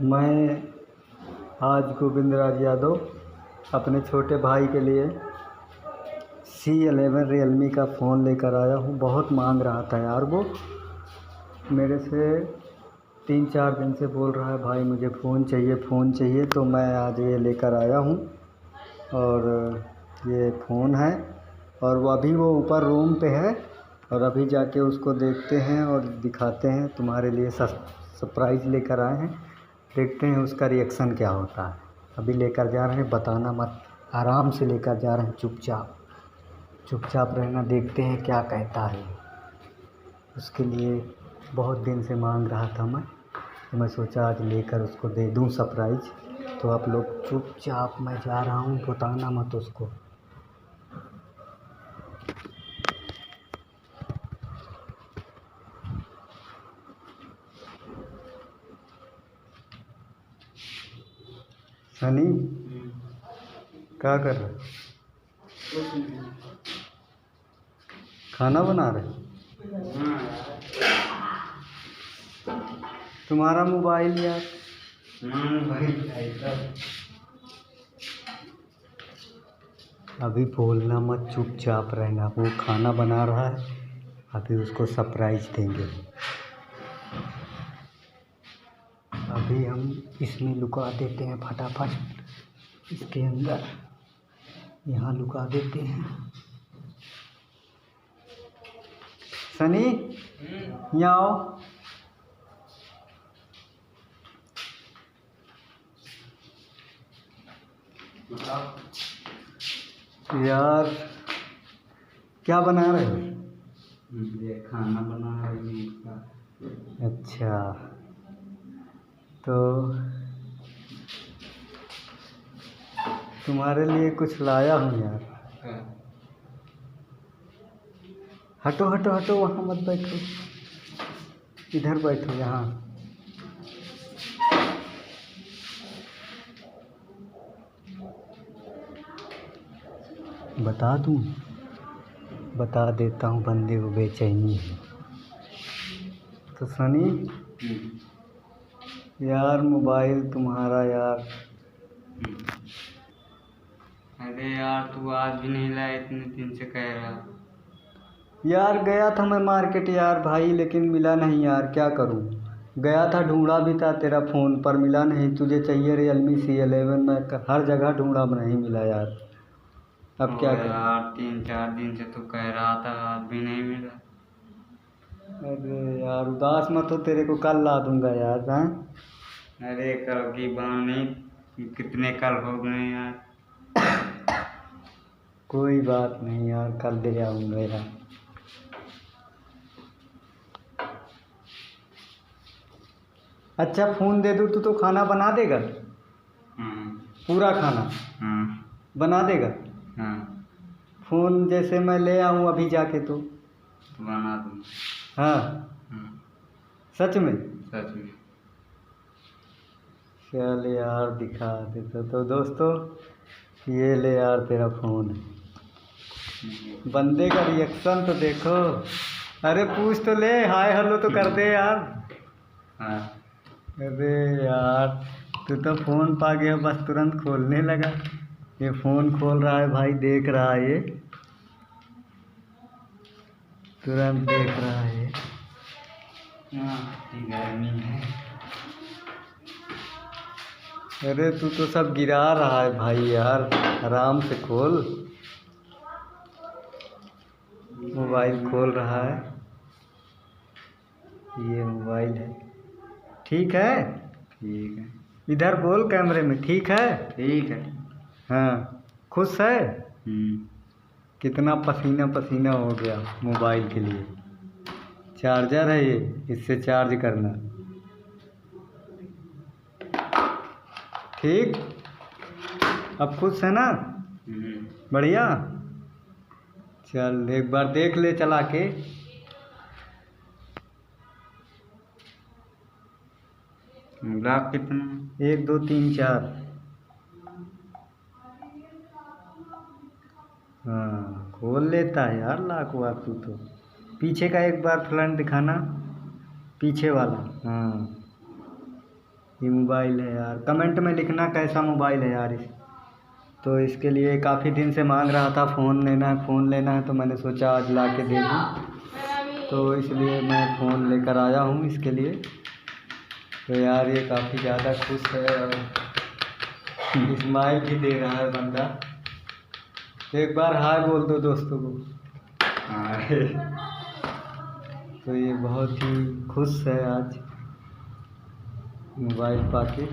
मैं आज गोविंद राज यादव अपने छोटे भाई के लिए C11 रियलमी का फ़ोन लेकर आया हूँ। बहुत मांग रहा था यार, वो मेरे से 3-4 दिन से बोल रहा है भाई मुझे फ़ोन चाहिए। तो मैं आज ये लेकर आया हूँ और ये फ़ोन है और वो ऊपर रूम पे है और अभी जाके उसको देखते हैं और दिखाते हैं। तुम्हारे लिए सरप्राइज़ लेकर आए हैं, देखते हैं उसका रिएक्शन क्या होता है। अभी लेकर जा रहे हैं, बताना मत, आराम से लेकर जा रहे हैं, चुपचाप रहना, देखते हैं क्या कहता है। उसके लिए बहुत दिन से मांग रहा था मैं, तो मैं सोचा आज लेकर उसको दे दूं सरप्राइज़। तो आप लोग चुपचाप, मैं जा रहा हूँ, बताना मत उसको। सनी क्या कर रहे? खाना बना रहे? तुम्हारा मोबाइल यार। अभी बोलना मत, चुपचाप रहना। वो खाना बना रहा है, अभी उसको सरप्राइज़ देंगे। अभी हम इसमें लुका देते हैं फटाफट, इसके अंदर यहाँ लुका देते हैं। सनी यहाँ आओ। यार क्या बना रहे हो? ये खाना बना रही हूँ। अच्छा, तो तुम्हारे लिए कुछ लाया हूँ यार। हटो वहाँ मत बैठो, इधर बैठो यहाँ। बता दूँ? बता देता हूँ, बंदे को बेचैनी है। तो सनी यार, मोबाइल तुम्हारा यार। अरे यार, तू आज भी नहीं लाया, इतने दिन से कह रहा। यार गया था मैं मार्केट यार भाई, लेकिन मिला नहीं यार, क्या करूं। गया था, ढूंढा भी था तेरा फ़ोन पर, मिला नहीं। तुझे चाहिए रियलमी C11, मैं हर जगह ढूंढा, नहीं मिला यार। अब क्या करूं यार, 3-4 दिन से तू कह रहा था, आज भी नहीं मिला। अरे यार उदास मत हो, तेरे को कल ला दूंगा यार। हाँ अरे कल की बात नहीं, कितने कल हो गए यार। कोई बात नहीं यार, कल ले आऊँगा यार। अच्छा फ़ोन दे दूँ तो खाना बना देगा? पूरा खाना बना देगा? फ़ोन जैसे मैं ले आऊँ अभी जाके तो बना दूँ। हाँ सच में? सच में। चल यार दिखा देता। तो दोस्तों ये ले यार तेरा फ़ोन है। बंदे का रिएक्शन तो देखो। अरे पूछ तो ले, हाय हेलो तो कर दे यार। हाँ। अरे यार तू तो फ़ोन पा गया, बस तुरंत खोलने लगा। ये फ़ोन खोल रहा है भाई, देख रहा है, ये तुरंत देख रहा है। गर्मी है। अरे तू तो सब गिरा रहा है भाई यार, आराम से खोल। मोबाइल खोल रहा है, ये मोबाइल है। ठीक है? ठीक है। इधर बोल कैमरे में, ठीक है? ठीक है। हाँ खुश है? कितना पसीना पसीना हो गया मोबाइल के लिए। चार्जर है ये, इससे चार्ज करना। ठीक, अब खुश है ना? बढ़िया। चल एक बार देख ले चला के। लाख कितना? 1 2 3 4। हाँ खोल लेता है यार लाख वाख तू तो। पीछे का एक बार फ्रंट दिखाना, पीछे वाला। हाँ ये मोबाइल है यार, कमेंट में लिखना कैसा मोबाइल है यार तो इसके लिए काफ़ी दिन से मांग रहा था, फ़ोन लेना है तो मैंने सोचा आज ला के दे दूँ, तो इसलिए मैं फ़ोन लेकर आया हूँ इसके लिए। तो यार ये काफ़ी ज़्यादा खुश है और स्माइल भी दे रहा है बंदा। एक बार हाय बोल दो दोस्तों को। हाय। तो ये बहुत ही खुश है आज मोबाइल पाके।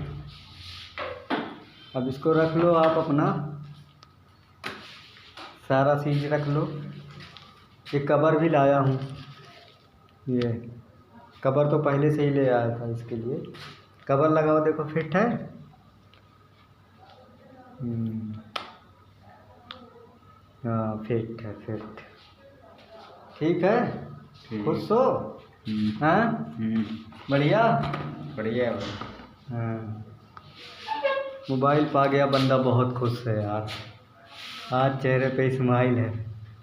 अब इसको रख लो आप, अपना सारा चीज़ रख लो। एक कवर भी लाया हूँ, ये कवर तो पहले से ही ले आया था इसके लिए। कवर लगाओ, देखो फिट है। हाँ फिट है, फिट ठीक है। खुश हो? हाँ बढ़िया बढ़िया। हाँ मोबाइल पा गया बंदा, बहुत खुश है यार। आज चेहरे पे स्माइल है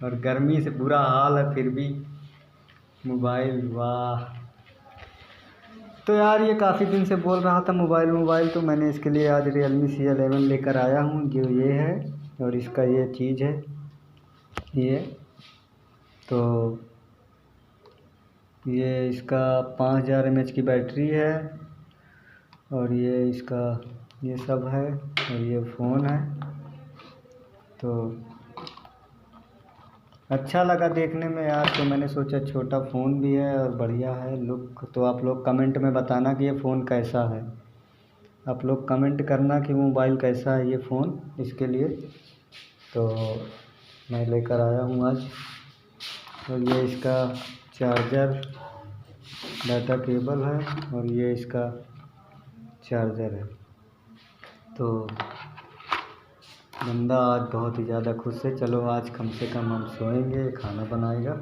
और गर्मी से बुरा हाल है फिर भी मोबाइल, वाह। तो यार ये काफ़ी दिन से बोल रहा था मोबाइल, तो मैंने इसके लिए आज Realme C11 लेकर आया हूँ, जो ये है। और इसका ये चीज़ है ये, तो ये इसका 5000 mAh की बैटरी है और ये इसका ये सब है और ये फ़ोन है। तो अच्छा लगा देखने में यार, तो मैंने सोचा छोटा फ़ोन भी है और बढ़िया है लुक। तो आप लोग कमेंट में बताना कि ये फ़ोन कैसा है। आप लोग कमेंट करना कि मोबाइल कैसा है ये फ़ोन, इसके लिए तो मैं लेकर आया हूँ आज। और ये इसका चार्जर, डाटा केबल है और ये इसका चार्जर है। तो बंदा आज बहुत ही ज़्यादा खुश है। चलो आज कम से कम हम सोएंगे, खाना बनाएगा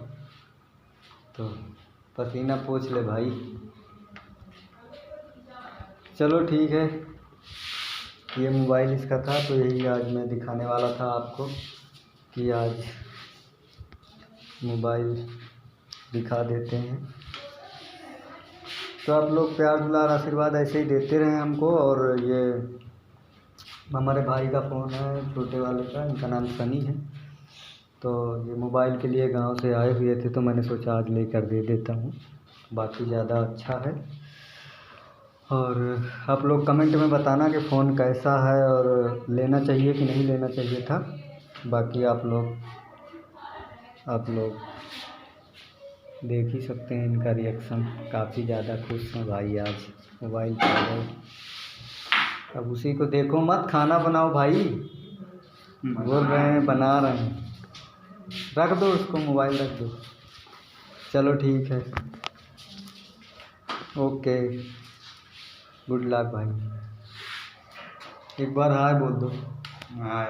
तो पसीना पोंछ ले भाई। चलो ठीक है, ये मोबाइल इसका था, तो यही आज मैं दिखाने वाला था आपको कि आज मोबाइल दिखा देते हैं। तो आप लोग प्यार दुलार आशीर्वाद ऐसे ही देते रहें हमको। और ये हमारे भाई का फ़ोन है, छोटे वाले का, इनका नाम सनी है। तो ये मोबाइल के लिए गांव से आए हुए थे, तो मैंने सोचा आज लेकर दे देता हूँ, बाकी ज़्यादा अच्छा है। और आप लोग कमेंट में बताना कि फ़ोन कैसा है और लेना चाहिए कि नहीं लेना चाहिए था। बाकी आप लोग देख ही सकते हैं इनका रिएक्शन, काफ़ी ज़्यादा खुश हैं भाई आज मोबाइल पा गए। अब उसी को देखो मत, खाना बनाओ भाई, बोल रहे हैं बना रहे हैं। रख दो उसको, मोबाइल रख दो। चलो ठीक है, ओके, गुड लक भाई। एक बार हाय बोल दो। हाय।